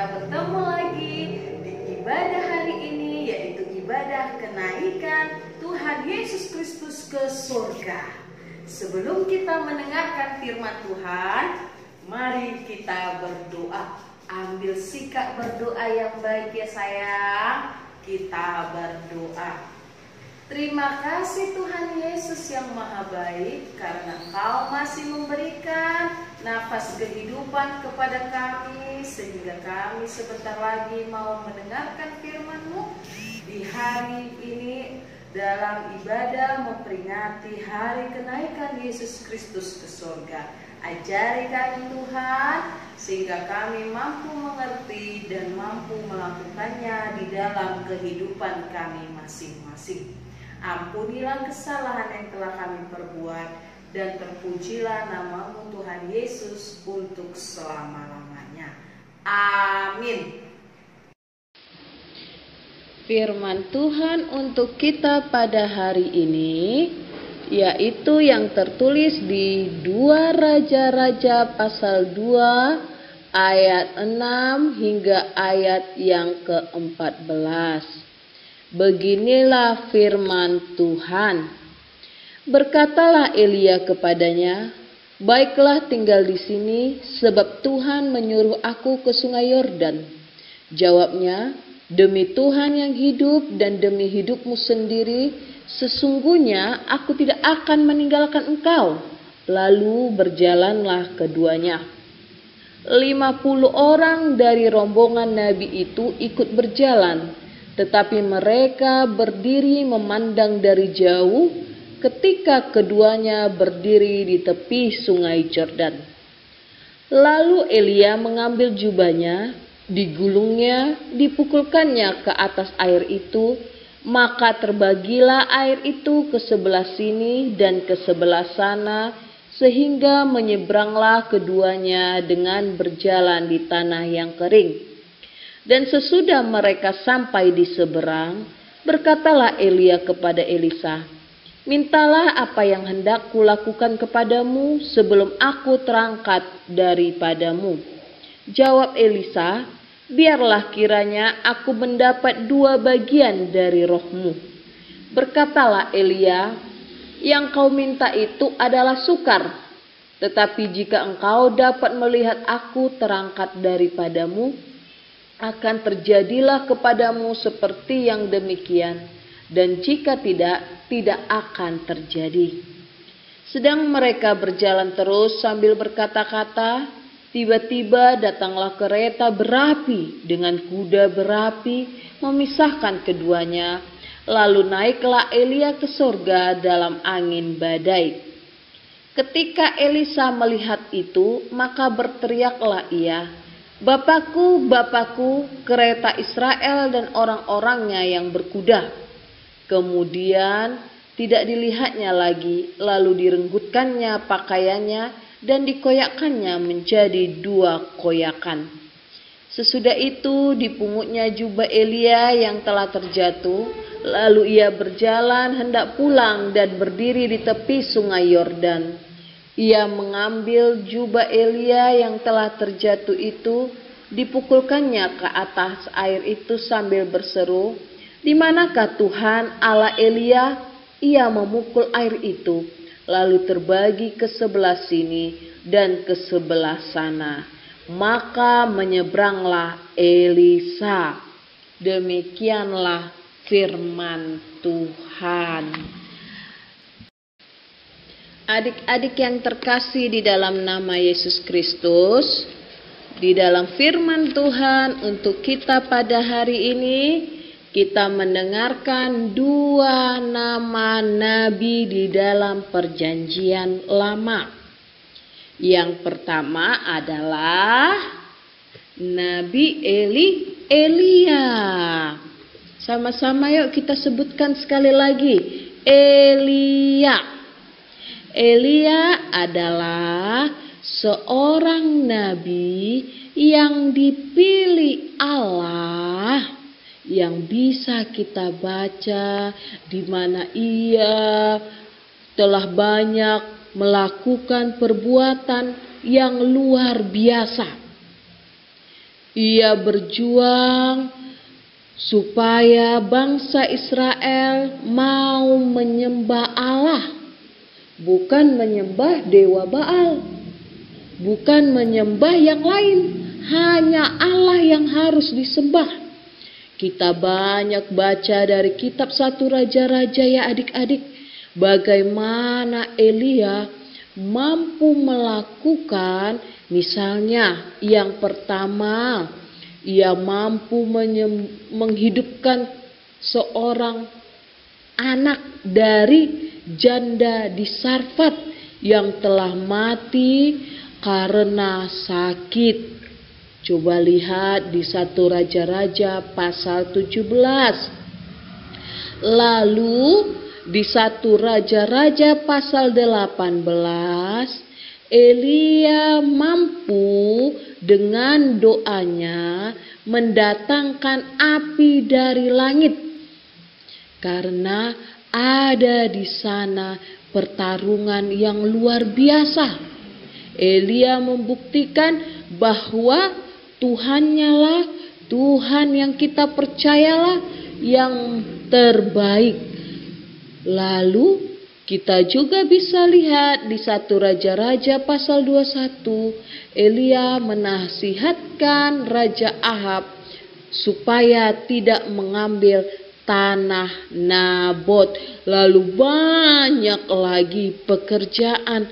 kita bertemu lagi di ibadah hari ini, yaitu ibadah kenaikan Tuhan Yesus Kristus ke surga. Sebelum kita mendengarkan firman Tuhan, mari kita berdoa. Ambil sikap berdoa yang baik ya sayang. Kita berdoa. Terima kasih Tuhan Yesus yang maha baik, karena Engkau masih memberikan nafas kehidupan kepada kami, sehingga kami sebentar lagi mau mendengarkan firman-Mu di hari ini dalam ibadah memperingati hari kenaikan Yesus Kristus ke surga. Ajari kami Tuhan, sehingga kami mampu mengerti dan mampu melakukannya di dalam kehidupan kami masing-masing. Ampunilah kesalahan yang telah kami perbuat, dan terpujilah nama-Mu Tuhan Yesus untuk selama-lamanya. Amin. Firman Tuhan untuk kita pada hari ini, yaitu yang tertulis di 2 Raja-Raja pasal 2 ayat 6 hingga ayat yang ke-14. Beginilah firman Tuhan. Berkatalah Elia kepadanya, "Baiklah, tinggal di sini, sebab Tuhan menyuruh aku ke sungai Yordan." Jawabnya, "Demi Tuhan yang hidup dan demi hidupmu sendiri, sesungguhnya aku tidak akan meninggalkan engkau." Lalu berjalanlah keduanya. 50 orang dari rombongan nabi itu ikut berjalan. Tetapi mereka berdiri memandang dari jauh ketika keduanya berdiri di tepi sungai Yordan. Lalu Elia mengambil jubahnya, digulungnya, dipukulkannya ke atas air itu, maka terbagilah air itu ke sebelah sini dan ke sebelah sana, sehingga menyeberanglah keduanya dengan berjalan di tanah yang kering. Dan sesudah mereka sampai di seberang, berkatalah Elia kepada Elisa, "Mintalah apa yang hendak kulakukan kepadamu sebelum aku terangkat daripadamu." Jawab Elisa, "Biarlah kiranya aku mendapat 2 bagian dari rohmu." Berkatalah Elia, "Yang kau minta itu adalah sukar. Tetapi jika engkau dapat melihat aku terangkat daripadamu, akan terjadilah kepadamu seperti yang demikian, dan jika tidak, tidak akan terjadi." Sedang mereka berjalan terus sambil berkata-kata, tiba-tiba datanglah kereta berapi dengan kuda berapi memisahkan keduanya. Lalu naiklah Elia ke surga dalam angin badai. Ketika Elisa melihat itu, maka berteriaklah ia, "Bapakku, Bapakku, kereta Israel dan orang-orangnya yang berkuda." Kemudian tidak dilihatnya lagi, lalu direnggutkannya pakaiannya dan dikoyakkannya menjadi 2 koyakan. Sesudah itu dipungutnya jubah Elia yang telah terjatuh, lalu ia berjalan hendak pulang dan berdiri di tepi sungai Yordan. Ia mengambil jubah Elia yang telah terjatuh itu, dipukulkannya ke atas air itu sambil berseru, "Di manakah Tuhan Allah Elia?" Ia memukul air itu, lalu terbagi ke sebelah sini dan ke sebelah sana. Maka menyeberanglah Elisa. Demikianlah firman Tuhan. Adik-adik yang terkasih di dalam nama Yesus Kristus, di dalam firman Tuhan untuk kita pada hari ini, kita mendengarkan 2 nama nabi di dalam perjanjian lama. Yang pertama adalah Nabi Elia. Sama-sama yuk kita sebutkan sekali lagi, Elia. Elia adalah seorang nabi yang dipilih Allah, yang bisa kita baca di mana ia telah banyak melakukan perbuatan yang luar biasa. Ia berjuang supaya bangsa Israel mau menyembah Allah, bukan menyembah dewa Baal, bukan menyembah yang lain, hanya Allah yang harus disembah. Kita banyak baca dari kitab 1 Raja-Raja ya adik-adik, bagaimana Elia mampu melakukan, misalnya yang pertama, ia mampu menghidupkan seorang anak dari janda di Sarfat yang telah mati karena sakit. Coba lihat di 1 Raja-Raja pasal 17. Lalu di 1 Raja-Raja pasal 18, Elia mampu dengan doanya mendatangkan api dari langit. Karena ada di sana pertarungan yang luar biasa. Elia membuktikan bahwa Tuhannya lah Tuhan yang kita percayalah yang terbaik. Lalu kita juga bisa lihat di 1 Raja-Raja pasal 21, Elia menasihatkan Raja Ahab supaya tidak mengambil tanah Nabot. Lalu banyak lagi pekerjaan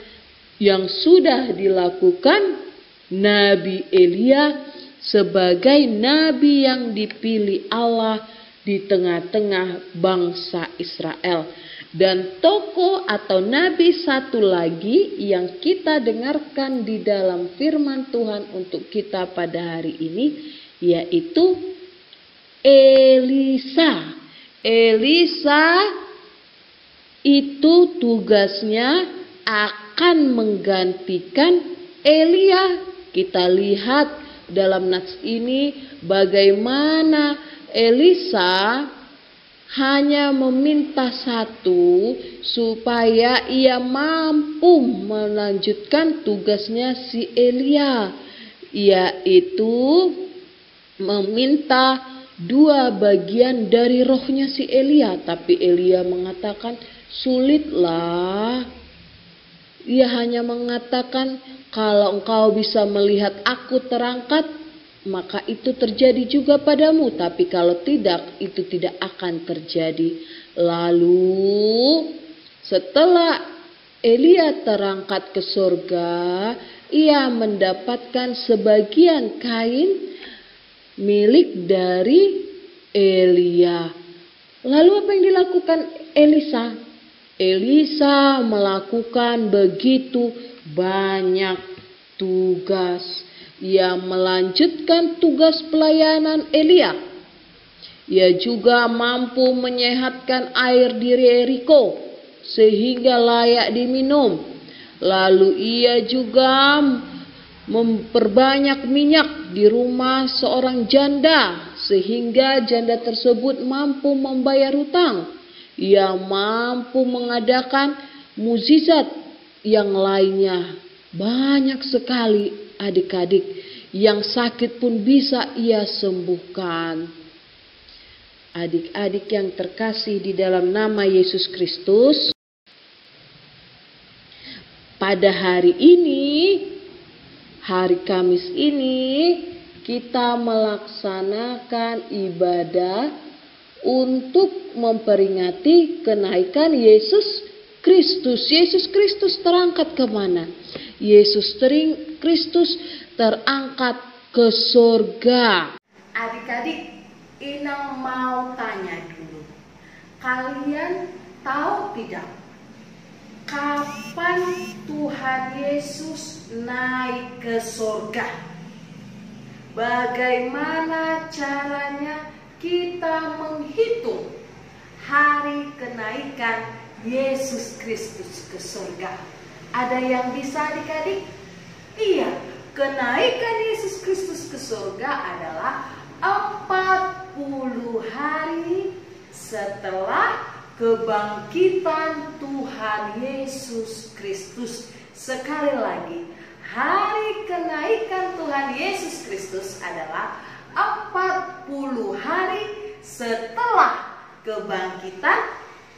yang sudah dilakukan Nabi Elia sebagai nabi yang dipilih Allah di tengah-tengah bangsa Israel. Dan tokoh atau nabi satu lagi yang kita dengarkan di dalam firman Tuhan untuk kita pada hari ini, yaitu Elisa. Elisa itu tugasnya akan menggantikan Elia. Kita lihat dalam nats ini bagaimana Elisa hanya meminta satu supaya ia mampu melanjutkan tugasnya si Elia, yaitu meminta 2 bagian dari rohnya si Elia. Tapi Elia mengatakan, sulitlah. Ia hanya mengatakan, kalau engkau bisa melihat aku terangkat, maka itu terjadi juga padamu. Tapi kalau tidak, itu tidak akan terjadi. Lalu setelah Elia terangkat ke surga, ia mendapatkan sebagian kain milik dari Elia. Lalu apa yang dilakukan Elisa? Elisa melakukan begitu banyak tugas. Ia melanjutkan tugas pelayanan Elia. Ia juga mampu menyehatkan air di Yeriko sehingga layak diminum. Lalu ia juga memperbanyak minyak di rumah seorang janda sehingga janda tersebut mampu membayar hutang. Ia mampu mengadakan mukjizat yang lainnya. Banyak sekali adik-adik, yang sakit pun bisa ia sembuhkan. Adik-adik yang terkasih di dalam nama Yesus Kristus, pada hari ini, hari Kamis ini, kita melaksanakan ibadah untuk memperingati kenaikan Yesus Kristus. Yesus Kristus terangkat kemana? Yesus Kristus terangkat ke surga. Adik-adik, Inang mau tanya dulu. Kalian tahu tidak? Kapan Tuhan Yesus naik ke surga? Bagaimana caranya kita menghitung hari kenaikan Yesus Kristus ke surga? Ada yang bisa adik-adik? Iya, kenaikan Yesus Kristus ke surga adalah 40 hari setelah kebangkitan Tuhan Yesus Kristus. Sekali lagi, hari kenaikan Tuhan Yesus Kristus adalah 40 hari setelah kebangkitan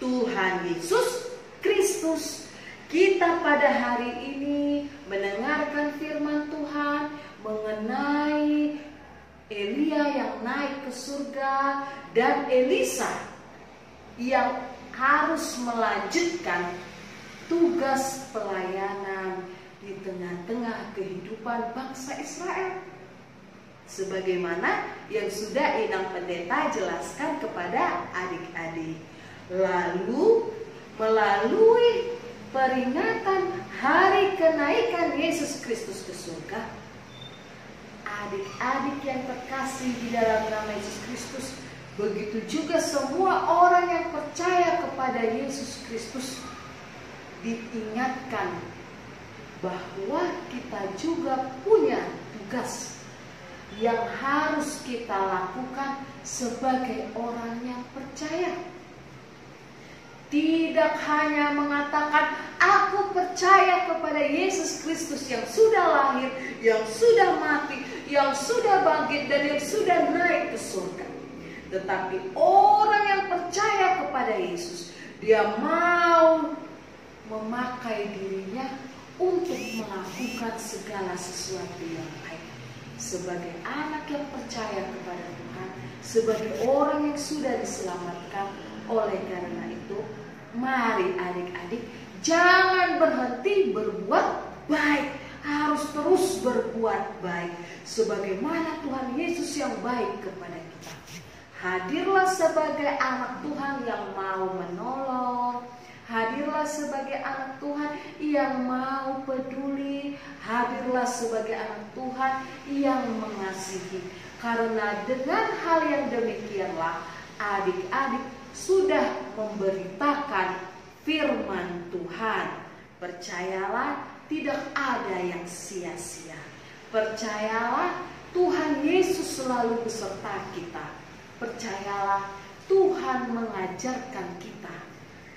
Tuhan Yesus Kristus. Kita pada hari ini mendengarkan firman Tuhan mengenai Elia yang naik ke surga dan Elisa yang harus melanjutkan tugas pelayanan di tengah-tengah kehidupan bangsa Israel. Sebagaimana yang sudah Inang Pendeta jelaskan kepada adik-adik. Lalu melalui peringatan hari kenaikan Yesus Kristus ke surga, adik-adik yang terkasih di dalam nama Yesus Kristus, begitu juga semua orang yang percaya kepada Yesus Kristus diingatkan bahwa kita juga punya tugas yang harus kita lakukan sebagai orang yang percaya. Tidak hanya mengatakan aku percaya kepada Yesus Kristus yang sudah lahir, yang sudah mati, yang sudah bangkit dan yang sudah naik ke surga. Tetapi orang yang percaya kepada Yesus, dia mau memakai dirinya untuk melakukan segala sesuatu yang baik. Sebagai anak yang percaya kepada Tuhan, sebagai orang yang sudah diselamatkan. Oleh karena itu, mari adik-adik jangan berhenti berbuat baik, harus terus berbuat baik sebagaimana Tuhan Yesus yang baik kepada kita. Hadirlah sebagai anak Tuhan yang mau menolong, hadirlah sebagai anak Tuhan yang mau peduli, hadirlah sebagai anak Tuhan yang mengasihi. Karena dengan hal yang demikianlah adik-adik sudah memberitakan firman Tuhan. Percayalah, tidak ada yang sia-sia. Percayalah, Tuhan Yesus selalu beserta kita. Percayalah, Tuhan mengajarkan kita.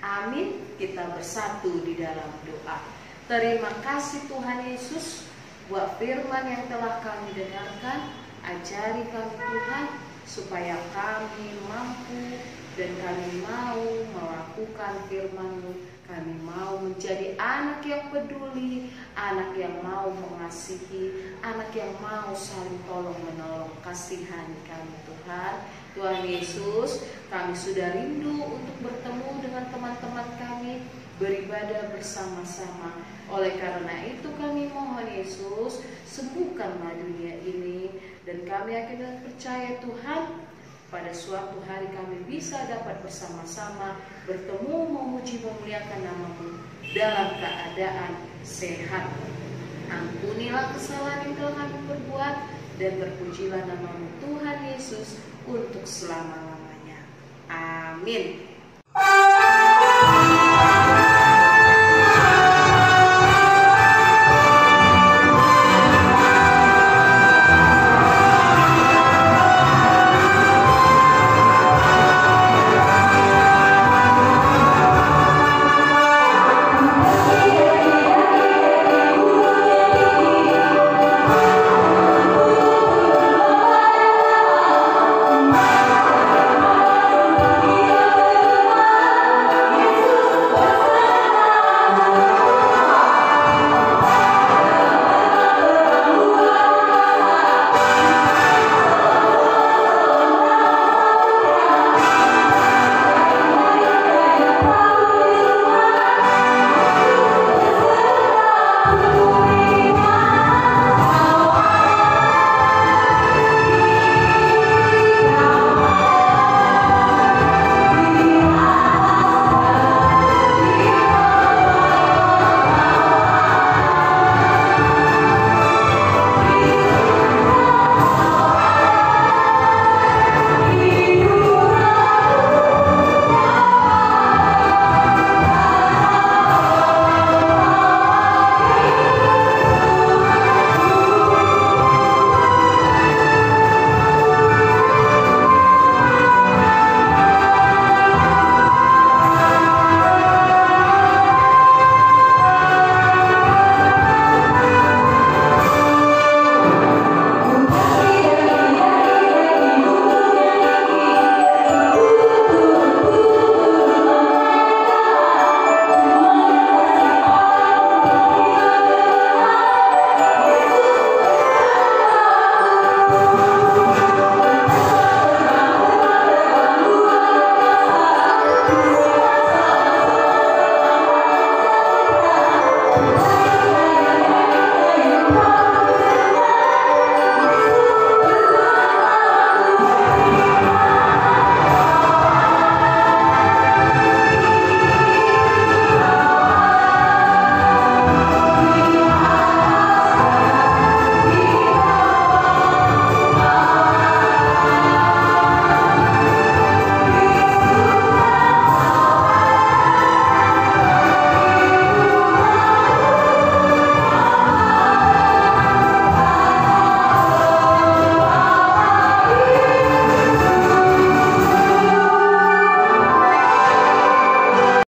Amin. Kita bersatu di dalam doa. Terima kasih Tuhan Yesus buat firman yang telah kami dengarkan. Ajari kami Tuhan supaya kami mampu dan kami mau melakukan firman-Mu. Kami mau menjadi anak yang peduli, anak yang mau mengasihi, anak yang mau saling tolong menolong. Kasihani kami Tuhan. Tuhan Yesus, kami sudah rindu untuk bertemu dengan teman-teman kami, beribadah bersama-sama. Oleh karena itu kami mohon Yesus, sembuhkanlah dunia ini. Dan kami akan percaya Tuhan, pada suatu hari kami bisa dapat bersama-sama bertemu memuji memuliakan nama-Mu dalam keadaan sehat. Ampunilah kesalahan yang telah kami perbuat dan terpujilah nama-Mu Tuhan Yesus untuk selama-lamanya. Amin.